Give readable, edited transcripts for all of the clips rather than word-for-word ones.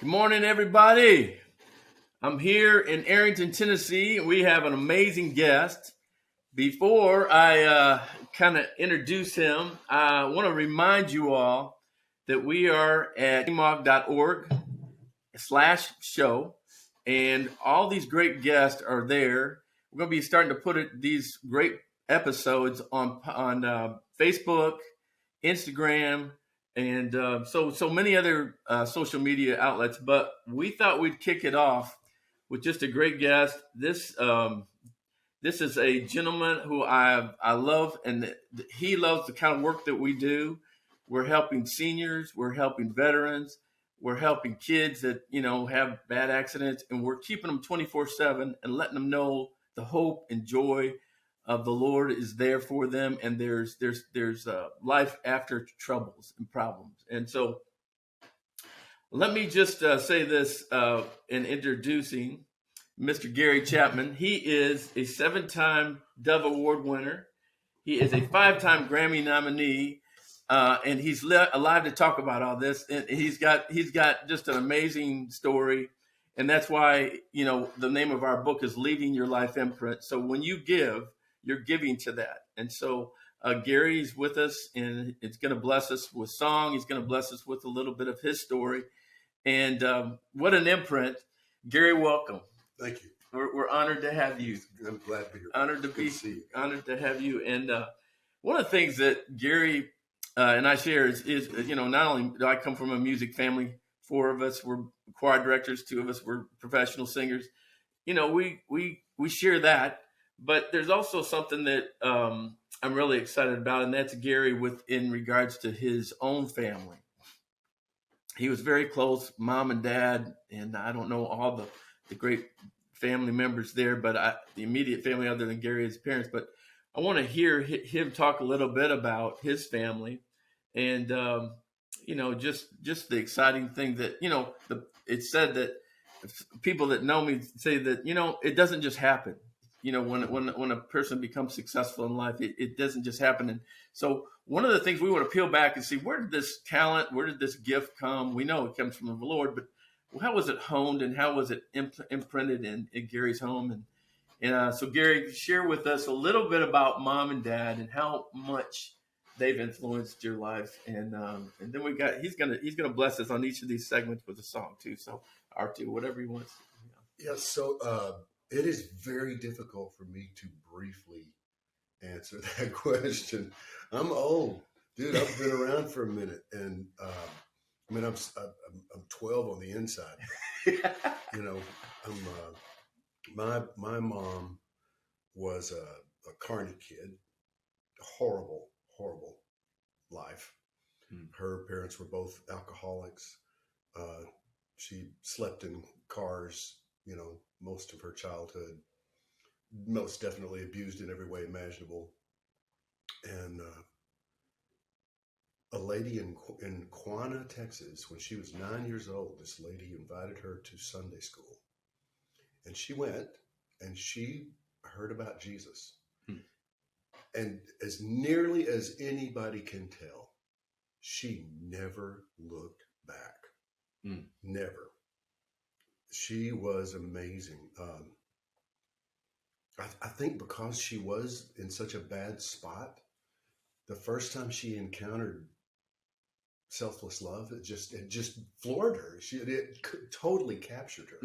Good morning, everybody. I'm here in Arrington, Tennessee. We have an amazing guest. Before I kind of introduce him, I want to remind you all that we are at Mauck.org/show, and all these great guests are there. We're going to be starting to put these great episodes on Facebook, Instagram, and so many other social media outlets. But we thought we'd kick it off with just a great guest. This is a gentleman who I love, and he loves the kind of work that we do. We're helping seniors, we're helping veterans, we're helping kids that have bad accidents, and we're keeping them 24/7 and letting them know the hope and joy of the Lord is there for them, and there's life after troubles and problems. And so, let me just say this in introducing Mr. Gary Chapman. He is a 7-time Dove Award winner. He is a 5-time Grammy nominee, and he's alive to talk about all this. And he's got just an amazing story, and that's why the name of our book is Leaving Your Life Imprint. So when you give, you're giving to that. And so Gary's with us, and it's going to bless us with song. He's going to bless us with a little bit of his story. And what an imprint. Gary, welcome. Thank you. We're honored to have you. I'm glad to be here. Honored to have you. And one of the things that Gary and I share is not only do I come from a music family, 4 of us were choir directors, 2 of us were professional singers. We share that, but there's also something that I'm really excited about, and that's Gary in regards to his own family. He was very close, mom and dad, and I don't know all the great family members there, but the immediate family other than Gary, his parents. But I want to hear him talk a little bit about his family, and just the exciting thing that it's said that people that know me say that it doesn't just happen. When a person becomes successful in life, it doesn't just happen. And so one of the things we want to peel back and see, where did this talent, where did this gift come? We know it comes from the Lord, but how was it honed and how was it imprinted in Gary's home? And so Gary, share with us a little bit about mom and dad and how much they've influenced your life. And then he's gonna bless us on each of these segments with a song too. So R2, whatever he wants. Yeah. So it is very difficult for me to briefly answer that question. I'm old, dude. I've been around for a minute, and I'm 12 on the inside. My mom was a carny kid, horrible life. Her parents were both alcoholics. She slept in cars, most of her childhood, most definitely abused in every way imaginable. And a lady in Quanah, Texas, when she was 9 years old, this lady invited her to Sunday school. And she went, and she heard about Jesus. And as nearly as anybody can tell, she never looked back. Never. She was amazing. I think because she was in such a bad spot, the first time she encountered selfless love, it just floored her. It totally captured her.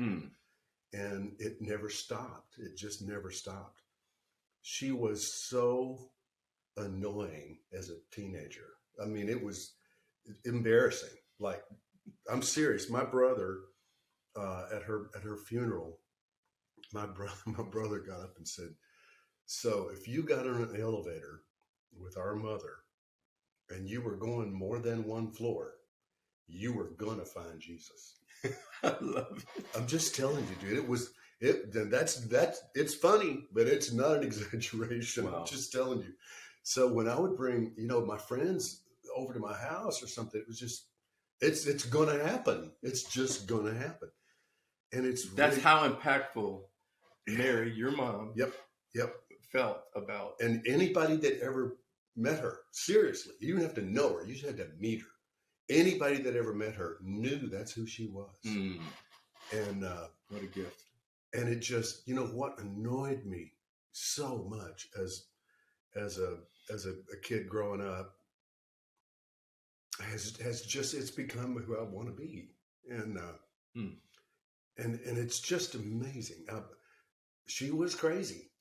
And it never stopped. It just never stopped. She was so annoying as a teenager. I mean, it was embarrassing. Like, I'm serious. My brother, at her funeral, my brother got up and said, "So if you got on an elevator with our mother and you were going more than one floor, you were gonna find Jesus." I love it. I'm just telling you, dude. It's funny, but it's not an exaggeration. Wow. I'm just telling you. So when I would bring, my friends over to my house or something, it was just, it's gonna happen. It's just gonna happen. And That's how impactful Mary, your mom, Yep. felt about. And anybody that ever met her, seriously, you didn't have to know her. You just had to meet her. anybody that ever met her knew that's who she was. Mm. And What a gift. And it just, what annoyed me so much as a kid growing up has just, it's become who I want to be. And and it's just amazing. She was crazy.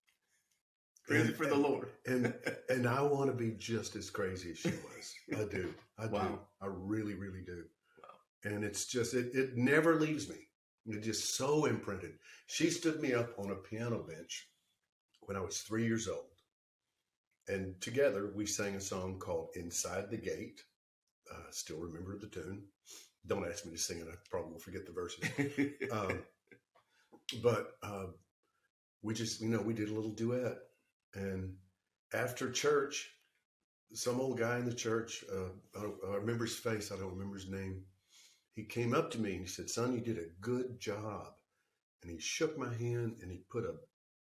Crazy for the Lord. and I want to be just as crazy as she was. I do. Wow. Do. I really, really do. Wow. And it's just, it never leaves me. It's just so imprinted. She stood me up on a piano bench when I was 3 years old. And together we sang a song called Inside the Gate. Still remember the tune. Don't ask me to sing it. I probably will forget the verses. But we just, we did a little duet. And after church, some old guy in the church, I remember his face. I don't remember his name. He came up to me and he said, "Son, you did a good job." And he shook my hand and he put a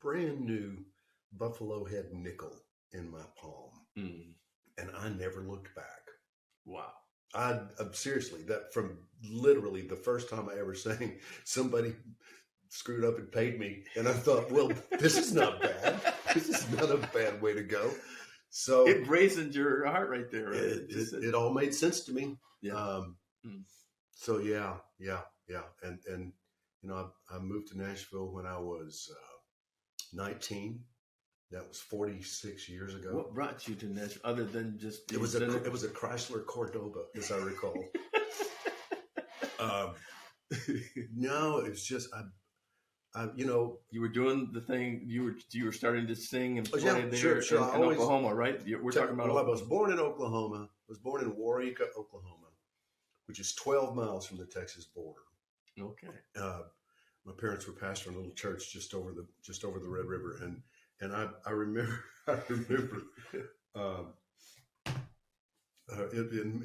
brand new buffalo head nickel in my palm. Mm. And I never looked back. Wow. I seriously, that from literally the first time I ever sang, somebody screwed up and paid me. And I thought, well, this is not bad. This is not a bad way to go. So it brazened your heart right there. Right? It all made sense to me. Yeah. So yeah. And I moved to Nashville when I was 19. That was 46 years ago. What brought you to Nashville other than just... It was a Chrysler Cordoba, as I recall. No, it's just, you were doing the thing, you were starting to sing and play there sure. in Oklahoma, right? We're talking about Oklahoma. I was born in Oklahoma. I was born in Waurika, Oklahoma, which is 12 miles from the Texas border. Okay. My parents were pastoring a little church just over the Red River, and I remember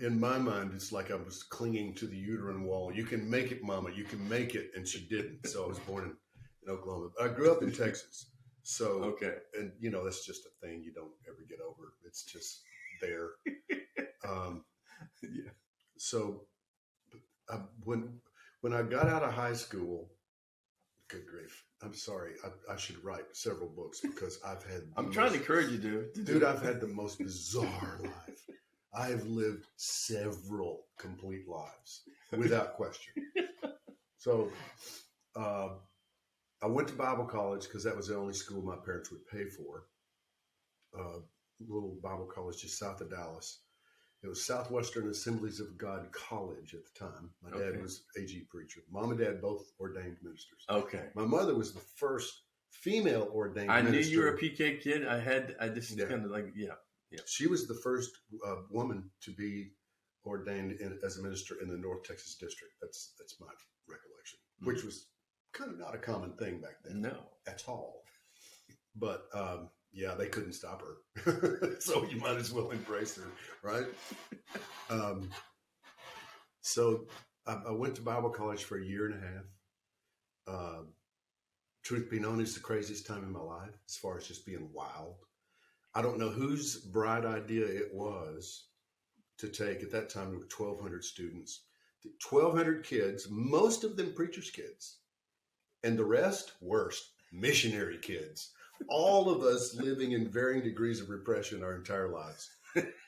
in my mind, it's like I was clinging to the uterine wall. You can make it, Mama. You can make it, and she didn't. So I was born in Oklahoma. I grew up in Texas. So okay, and that's just a thing you don't ever get over. It's just there. Yeah. So when I got out of high school, good grief. I'm sorry. I should write several books because I've had... I'm trying to encourage you, dude. Dude, I've had the most bizarre life. I have lived several complete lives, without question. So I went to Bible college because that was the only school my parents would pay for. Little Bible college just south of Dallas. It was Southwestern Assemblies of God College at the time. My dad was AG preacher. Mom and dad both ordained ministers. Okay. My mother was the first female ordained minister. I knew you were a PK kid. I just kind of like, yeah. She was the first woman to be ordained as a minister in the North Texas district. That's my recollection, which was kind of not a common thing back then. No. At all. But they couldn't stop her. So you might as well embrace her, right? So I went to Bible college for a year and a half. Truth be known, it's the craziest time in my life as far as just being wild. I don't know whose bright idea it was to take, at that time, there were 1,200 students, 1,200 kids, most of them preachers' kids, and the rest, worst, missionary kids. All of us living in varying degrees of repression our entire lives.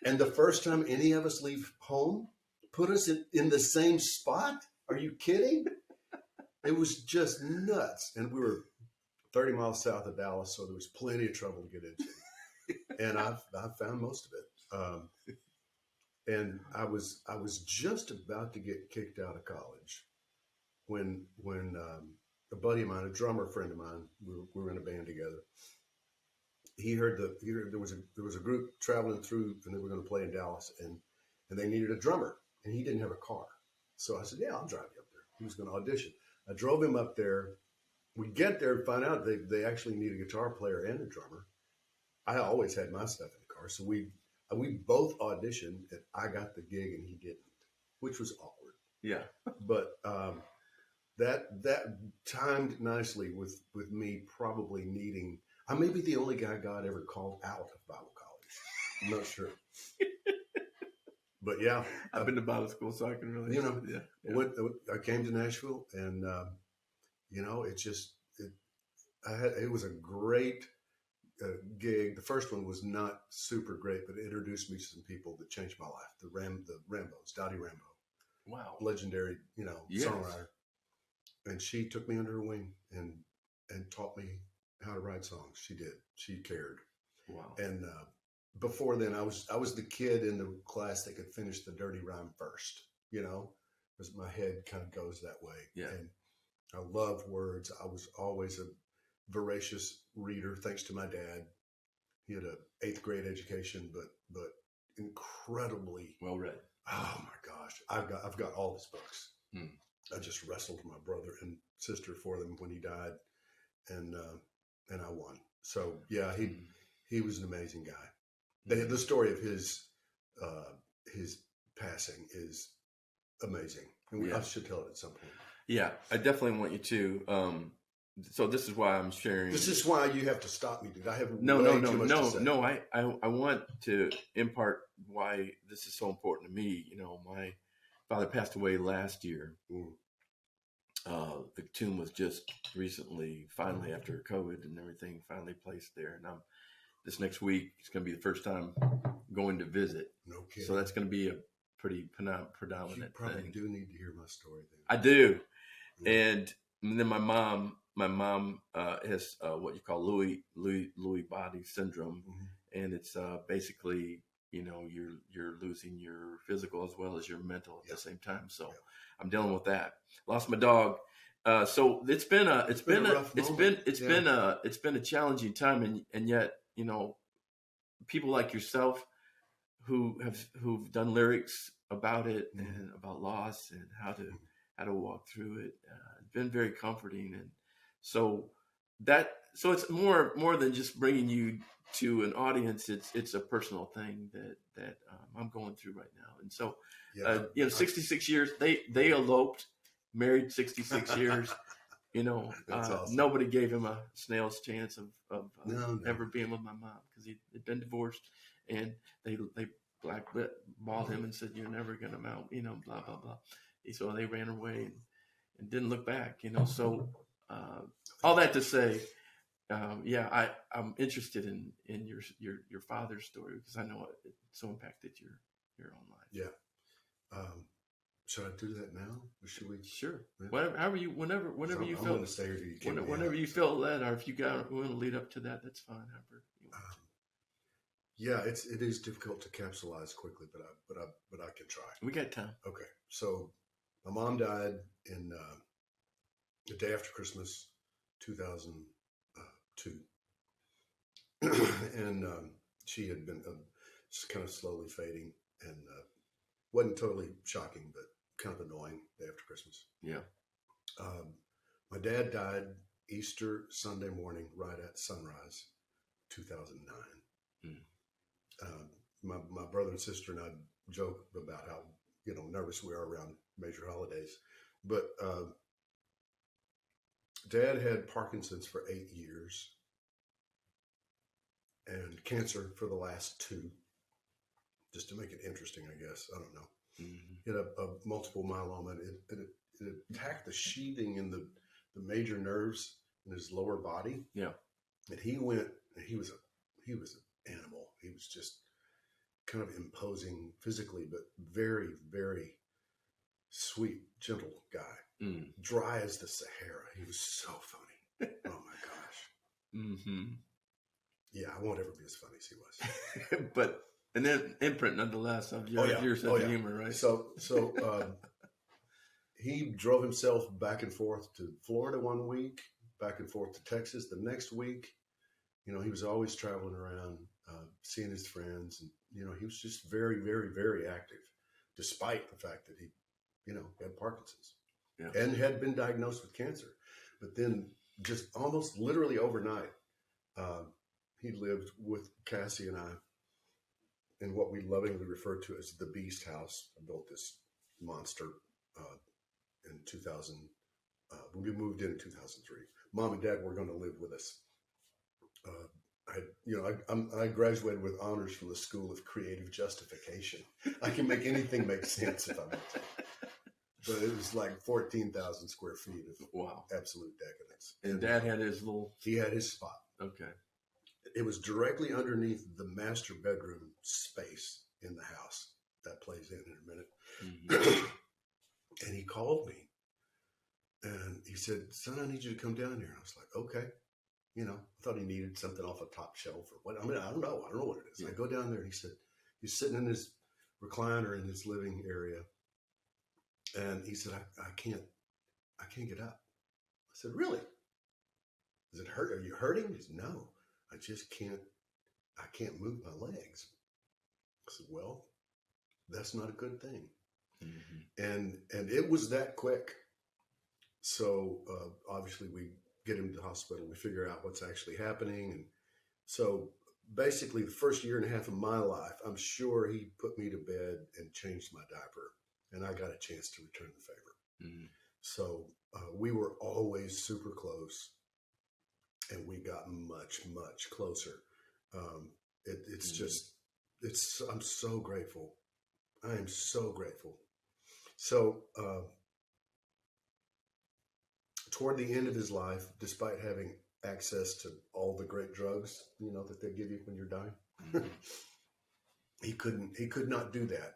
And the first time any of us leave home, put us in the same spot? Are you kidding? It was just nuts. And we were 30 miles south of Dallas, so there was plenty of trouble to get into. And I found most of it. And I was just about to get kicked out of college when a buddy of mine, a drummer friend of mine, we were in a band together. He heard there was a group traveling through, and they were going to play in Dallas, and they needed a drummer, and he didn't have a car. So I said, "Yeah, I'll drive you up there." He was going to audition. I drove him up there. We get there and find out they actually need a guitar player and a drummer. I always had my stuff in the car, so we both auditioned, and I got the gig and he didn't, which was awkward. Yeah, but that timed nicely with me probably needing. I may be the only guy God ever called out of Bible college. I'm not sure. But yeah, I've been to Bible school, so I can really, I came to Nashville, and it was a great gig. The first one was not super great, but it introduced me to some people that changed my life. The Rambos, Dottie Rambo, wow, legendary, yes, songwriter, and she took me under her wing and taught me how to write songs. She did. She cared. wow, And before then, I was the kid in the class that could finish the dirty rhyme first. Because my head kind of goes that way. yeah, And I love words. I was always a voracious reader, thanks to my dad. He had a 8th grade education, but incredibly well read. Oh my gosh, I've got all his books. Hmm. I just wrestled my brother and sister for them when he died, and I won. So yeah, he was an amazing guy. The story of his passing is amazing, and I should tell it at some point. Yeah, I definitely want you to. So this is why I'm sharing. This is why you have to stop me, dude. I have no. I want to impart why this is so important to me. My father passed away last year. The tomb was just recently, finally after COVID and everything, finally placed there. And this next week, it's going to be the first time going to visit. No kidding. So that's going to be a pretty predominant You probably thing. do need to hear my story then. I do. And then my mom has what you call Lewy body syndrome, and it's basically you're losing your physical as well as your mental at the same time. So I'm dealing with that. Lost my dog. So it's been a challenging time, and yet people like yourself who've done lyrics about it and about loss and how to walk through it. It's been very comforting, and so it's more than just bringing you to an audience. It's a personal thing that I'm going through right now, and so 66 years they eloped, married 66 years. Awesome. Nobody gave him a snail's chance of ever being with my mom because he'd been divorced, and they blackballed him and said, "You're never gonna mount," blah blah blah. So they ran away and didn't look back, So all that to say, I'm interested in your father's story because I know it so impacted your own life. Yeah. Should I do that now, or should we? Sure. Yeah. Whenever you feel. I'm going to stay here till you kick me whenever out, you feel led, or if you want to lead up to that, that's fine. However you want to. Yeah, it is difficult to capsulize quickly, but I can try. We got time. Okay, so my mom died in the day after Christmas, 2002, and she had been just kind of slowly fading, and wasn't totally shocking, but kind of annoying day after Christmas. Yeah. My dad died Easter Sunday morning, right at sunrise, 2009. My brother and sister and I joke about how nervous we are around major holidays, but Dad had Parkinson's for 8 years and cancer for the last 2. Just to make it interesting, I guess. I don't know. He had a multiple myeloma, and it attacked the sheathing in the major nerves in his lower body. Yeah. And he went, and he was an animal. He was just kind of imposing physically, but very, very sweet, gentle guy. Dry as the Sahara. He was so funny. Oh my gosh. Yeah, I won't ever be as funny as he was. But an imprint nonetheless of your sense of humor, right? So he drove himself back and forth to Florida one week, back and forth to Texas the next week. He was always traveling around, seeing his friends, and he was just very, very, very active, despite the fact that he, had Parkinson's and had been diagnosed with cancer. But then, just almost literally overnight, he lived with Cassie and I in what we lovingly refer to as the Beast House. I built this monster in 2000. When we moved in 2003, Mom and Dad were going to live with us I graduated with honors from the School of Creative Justification. I can make anything make sense if I want to. But it was like 14,000 square feet of Wow. absolute decadence. And Dad had his little... He had his spot. Okay. It was directly underneath the master bedroom space in the house. That plays in a minute. Mm-hmm. And he called me and he said, son, I need you to come down here. I was like, okay. You know, I thought he needed something off a top shelf or what. I mean, I don't know what it is. Yeah. I go down there and he said, he's sitting in his recliner in his living area. And he said, I can't get up. I said, really? Does it hurt? Are you hurting? He said, no, I can't move my legs. I said, well, that's not a good thing. Mm-hmm. And it was that quick. So obviously we get him to the hospital. We figure out what's actually happening. And so basically the first year and a half of my life, I'm sure he put me to bed and changed my diaper. And I got a chance to return the favor. Mm-hmm. So we were always super close. And we got much, much closer. It's mm-hmm. just, I'm so grateful. I am so grateful. So toward the end of his life, despite having access to all the great drugs, you know, that they give you when you're dying, mm-hmm. he could not do that.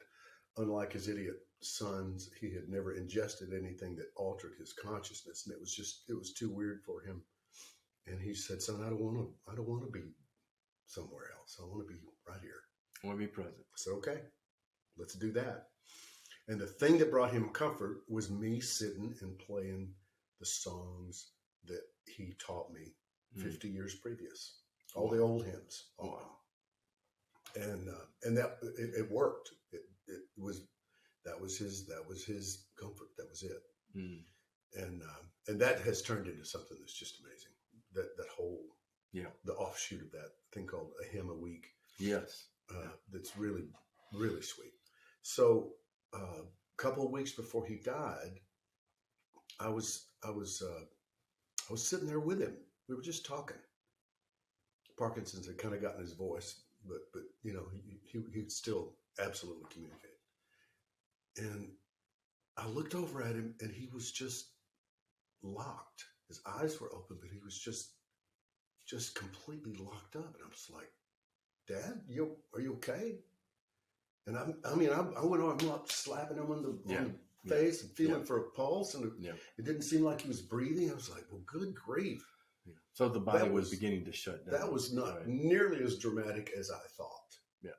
Unlike his idiot sons, he had never ingested anything that altered his consciousness. And it was too weird for him. And he said, son, I don't want to be somewhere else. I want to be right here. I want to be present. I said, okay, let's do that. And the thing that brought him comfort was me sitting and playing the songs that he taught me 50 years previous, all the old hymns. Wow. And that it worked. That was his comfort. That was it. Mm. And that has turned into something that's just amazing. That whole, the offshoot of that thing called a hymn a week. Yes. That's really, really sweet. So a couple of weeks before he died, I was sitting there with him. We were just talking. Parkinson's had kind of gotten his voice, but you know, he'd still absolutely communicate. And I looked over at him and he was just locked. His eyes were open, but he was just completely locked up. And I was like, Dad, are you okay? And I went on up, slapping him on the face and feeling for a pulse. And it didn't seem like he was breathing. I was like, well, good grief. Yeah. So the body was beginning to shut down. That was not nearly as dramatic as I thought. Yeah.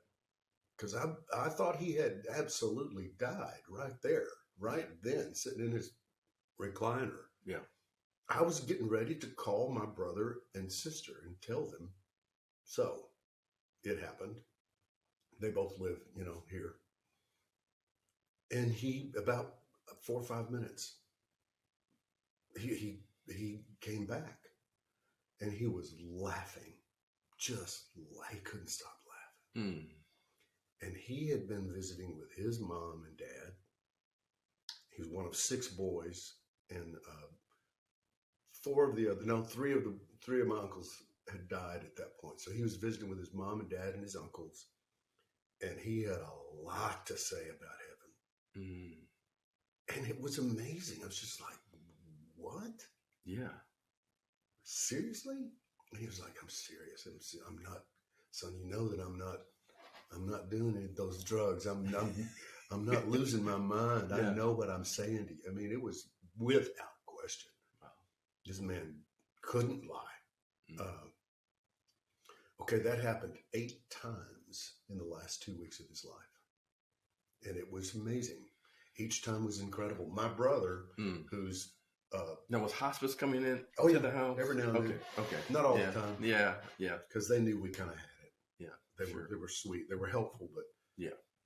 Because I thought he had absolutely died right there, right then, sitting in his recliner. Yeah. I was getting ready to call my brother and sister and tell them. So it happened. They both live, you know, here. And he, about 4 or 5 minutes, he came back and he was laughing. He couldn't stop laughing. Mm. And he had been visiting with his mom and dad. He was one of 6 boys, and three of my uncles had died at that point. So he was visiting with his mom and dad and his uncles, and he had a lot to say about heaven. Mm. And it was amazing. I was just like, what? Yeah. Seriously? And he was like, I'm serious. I'm not, son, you know that I'm not doing any of those drugs. I'm not losing my mind. Yeah. I know what I'm saying to you. I mean, it was without question. Wow. This man couldn't lie. Mm. Okay, that happened 8 times in the last 2 weeks of his life. And it was amazing. Each time was incredible. My brother, who's... now, was hospice coming in to the house? Every now and then. Okay. Not all the time. Yeah. Because they knew we kind of had it. Yeah. They were sweet. They were helpful, but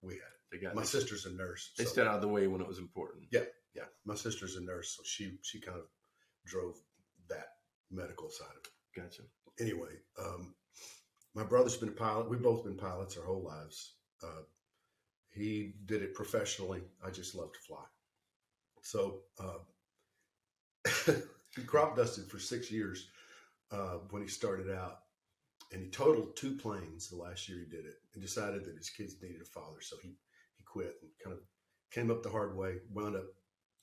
we had it. My sister's a nurse. They stayed out of the way when it was important. Yeah. My sister's a nurse, so she kind of drove that medical side of it. Gotcha. Anyway, my brother's been a pilot. We've both been pilots our whole lives. He did it professionally. I just love to fly. So he crop dusted for 6 years when he started out. And he totaled 2 planes the last year he did it, and decided that his kids needed a father. So he quit and kind of came up the hard way, wound up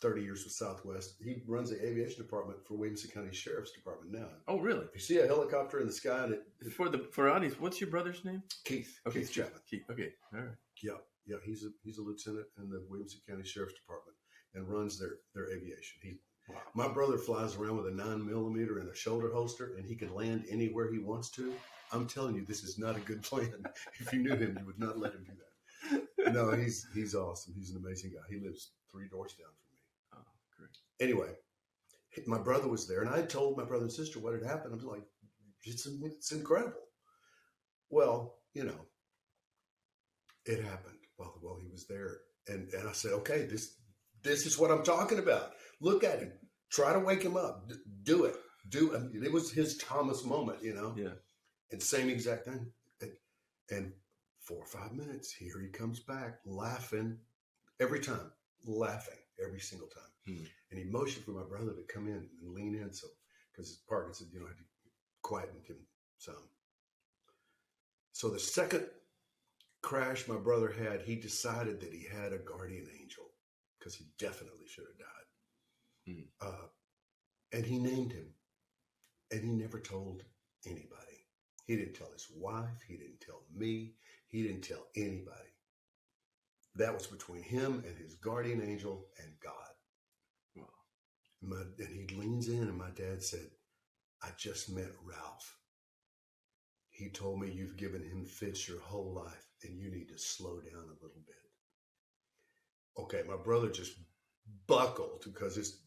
30 years with Southwest. He runs the aviation department for Williamson County Sheriff's Department now. Oh, really? If you see a helicopter in the sky, for audience, what's your brother's name? Keith. Okay, Keith Chapman. Keith. Okay, all right. Yeah. He's a lieutenant in the Williamson County Sheriff's Department and runs their aviation. Wow. My brother flies around with a 9mm and a shoulder holster, and he can land anywhere he wants to. I'm telling you, this is not a good plan. If you knew him, you would not let him do that. No, he's awesome. He's an amazing guy. He lives 3 doors down from me. Oh, great. Anyway, my brother was there, and I told my brother and sister what had happened. I was like, it's incredible. Well, you know, it happened while he was there. And I said, okay, this is what I'm talking about. Look at him. Try to wake him up. Do it. I mean, it was his Thomas moment, you know? Yeah. And same exact thing. And 4 or 5 minutes, here he comes back, laughing every time, laughing every single time. Hmm. And he motioned for my brother to come in and lean in. So, because his partner said, I had to quieten him some. So the second crash my brother had, he decided that he had a guardian angel, because he definitely should have died. Hmm. And he named him, and he never told anybody. He didn't tell his wife. He didn't tell me. He didn't tell anybody. That was between him and his guardian angel and God. Wow. And he leans in, and my dad said, I just met Ralph. He told me you've given him fits your whole life, and you need to slow down a little bit. Okay, my brother just buckled, because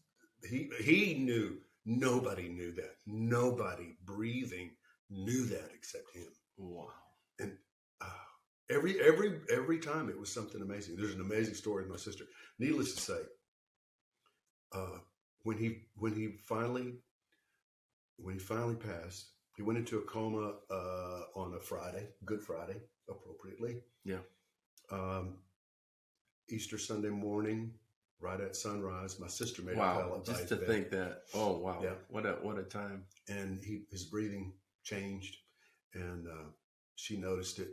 he knew. Nobody knew that. Nobody breathing knew that except him. Wow. And every time it was something amazing. There's an amazing story with my sister. Needless to say, when he finally passed, he went into a coma on a Friday, Good Friday, appropriately. Yeah. Easter Sunday morning, right at sunrise, my sister made a wow. Just to bed. Think that. Oh wow. Yeah. What a time. And his breathing changed, and she noticed it.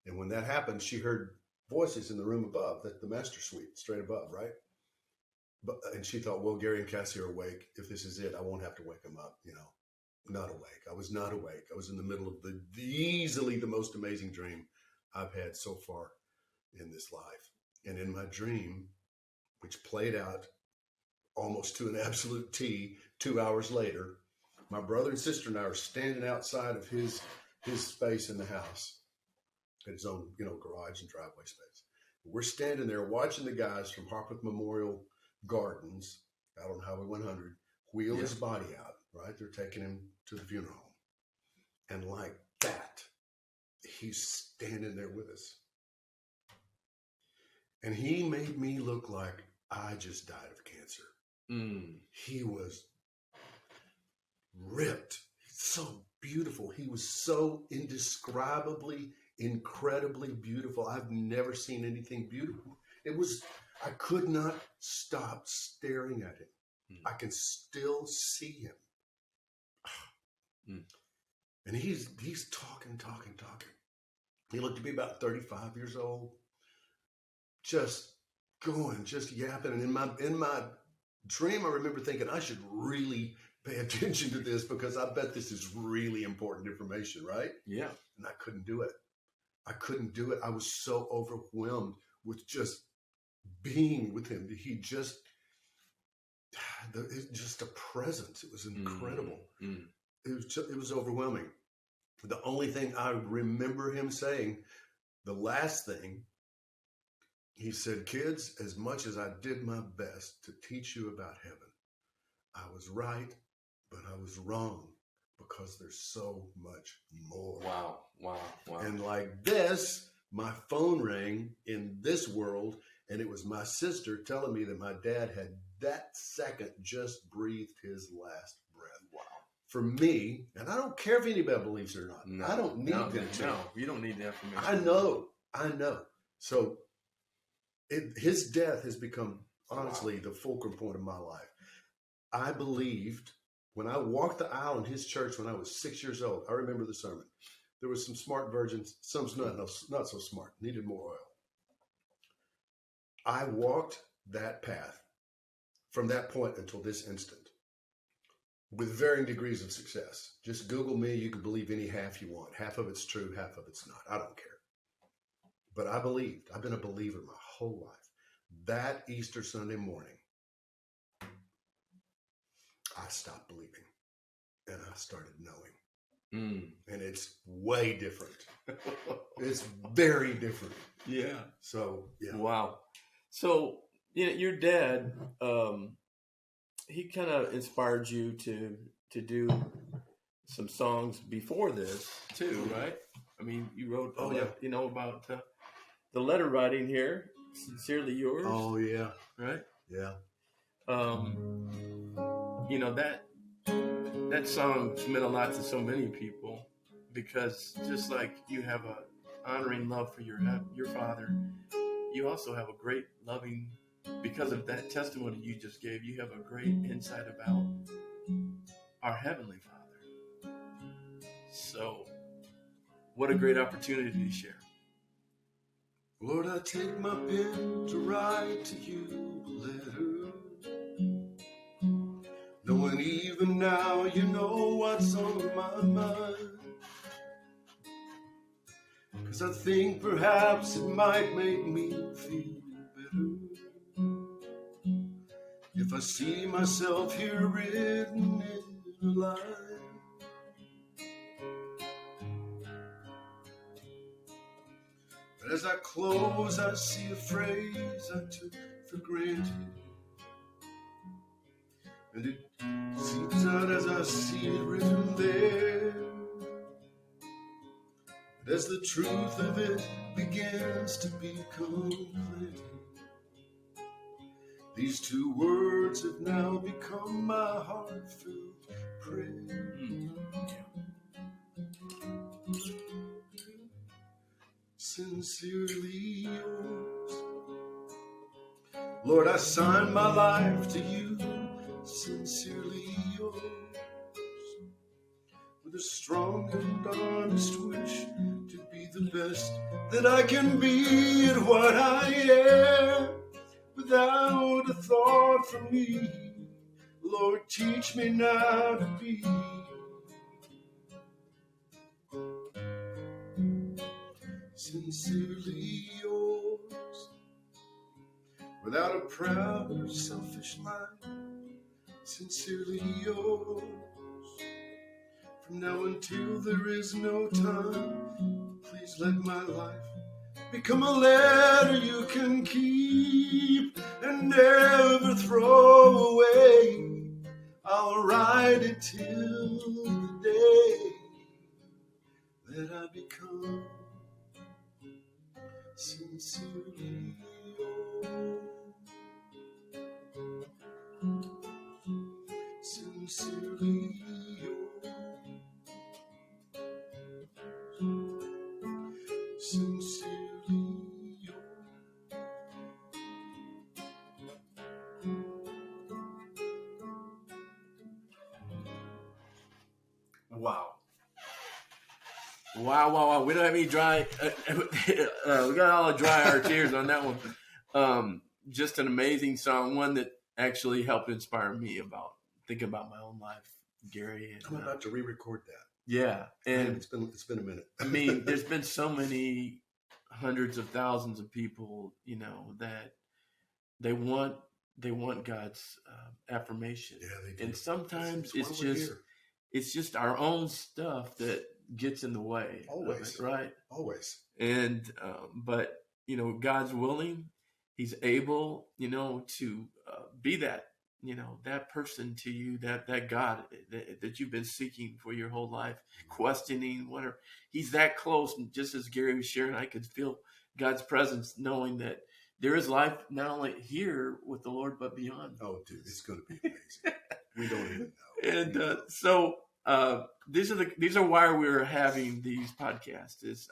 And when that happened, she heard voices in the room above, the master suite, straight above, right? And she thought, well, Gary and Cassie are awake. If this is it, I won't have to wake them up. You know, not awake. I was not awake. I was in the middle of easily the most amazing dream I've had so far in this life. And in my dream, which played out almost to an absolute T 2 hours later, my brother and sister and I are standing outside of his space in the house, his own, garage and driveway space. We're standing there watching the guys from Harpeth Memorial Gardens out on Highway 100 wheel his body out, right? They're taking him to the funeral home. And like that, he's standing there with us. And he made me look like I just died of cancer. Mm. He was ripped. So beautiful. He was so indescribably, incredibly beautiful. I've never seen anything beautiful. I could not stop staring at him. Mm. I can still see him. Mm. And he's talking. He looked to be about 35 years old. Just yapping. And in my dream, I remember thinking I should really pay attention to this, because I bet this is really important information, right? Yeah. And I couldn't do it. I was so overwhelmed with just being with him. He just a presence. It was incredible. Mm. It was overwhelming. The only thing I remember him saying, the last thing, he said, kids, as much as I did my best to teach you about heaven, I was right, but I was wrong, because there's so much more. Wow. And like this, my phone rang in this world, and it was my sister telling me that my dad had that second just breathed his last breath. Wow. For me, and I don't care if anybody believes it or not. No, I don't need them to. No, you don't need the information. I know. So his death has become, honestly, the fulcrum point of my life. I believed when I walked the aisle in his church when I was 6 years old. I remember the sermon. There was some smart virgins, some's not so smart, needed more oil. I walked that path from that point until this instant with varying degrees of success. Just Google me. You can believe any half you want. Half of it's true, half of it's not. I don't care. But I believed. I've been a believer my whole life. That Easter Sunday morning, I stopped believing and I started knowing. And it's way different. It's very different. Yeah. So, yeah. Wow. So, your dad, he kind of inspired you to do some songs before this too, right? I mean, you wrote, about the letter writing here, Sincerely Yours. Oh, yeah. Right? Yeah. That song meant a lot to so many people because just like you have a honoring love for your father, you also have a great loving, because of that testimony you just gave, you have a great insight about our Heavenly Father. So, what a great opportunity to share. Lord, I take my pen to write to you a letter, knowing even now you know what's on my mind. 'Cause I think perhaps it might make me feel better if I see myself here written in a line. But as I close, I see a phrase I took for granted, and it seeps out as I see it written there. But as the truth of it begins to become clear, these two words have now become my heartfelt prayer. Sincerely yours. Lord, I sign my life to you. Sincerely yours. With a strong and honest wish to be the best that I can be at what I am, without a thought for me. Lord, teach me now to be sincerely yours, without a proud or selfish life. Sincerely yours. From now until there is no time, please let my life become a letter you can keep and never throw away. I'll write it till the day that I become sincerely yours. Sincerely yours. Sincerely yours. Wow. We don't have any dry, we got all the dry our tears on that one. Just an amazing song, one that actually helped inspire me about thinking about my own life, Gary. And, I'm about to re-record that. Yeah. And man, it's been a minute. I mean, there's been so many hundreds of thousands of people, that they want God's affirmation. Yeah, they do. And sometimes it's just our own stuff that gets in the way. Always. Of it, right? Always. And, but, God's willing, he's able, to be that, that person to you, that God that you've been seeking for your whole life, questioning, whatever. He's that close. And just as Gary was sharing, I could feel God's presence, knowing that there is life not only here with the Lord, but beyond. Oh, dude, it's going to be amazing. We don't even know. And so these are why we're having these podcasts. Is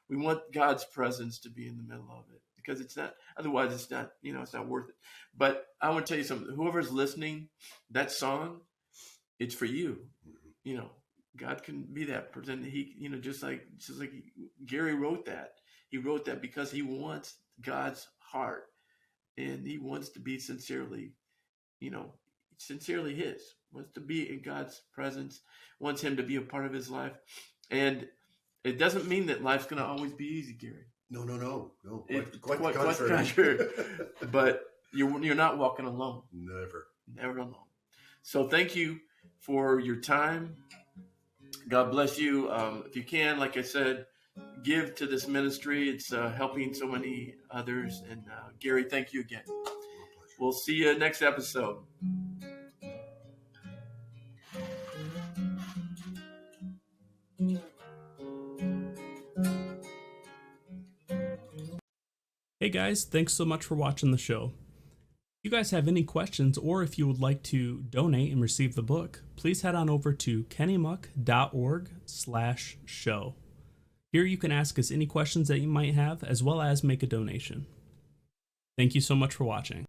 we want God's presence to be in the middle of it, because it's not. Otherwise, it's not. It's not worth it. But I want to tell you something. Whoever's listening, that song, it's for you. God can be that person. He, just like Gary wrote that. He wrote that because he wants God's heart, and he wants to be sincerely his. Wants to be in God's presence. Wants him to be a part of his life, and it doesn't mean that life's going to always be easy, Gary. No. Quite the contrary. But you're not walking alone. Never alone. So thank you for your time. God bless you. If you can, like I said, give to this ministry. It's helping so many others. And Gary, thank you again. We'll see you next episode. Hey guys, thanks so much for watching the show. If you guys have any questions, or if you would like to donate and receive the book, please head on over to kennymuck.org/show. Here you can ask us any questions that you might have, as well as make a donation. Thank you so much for watching.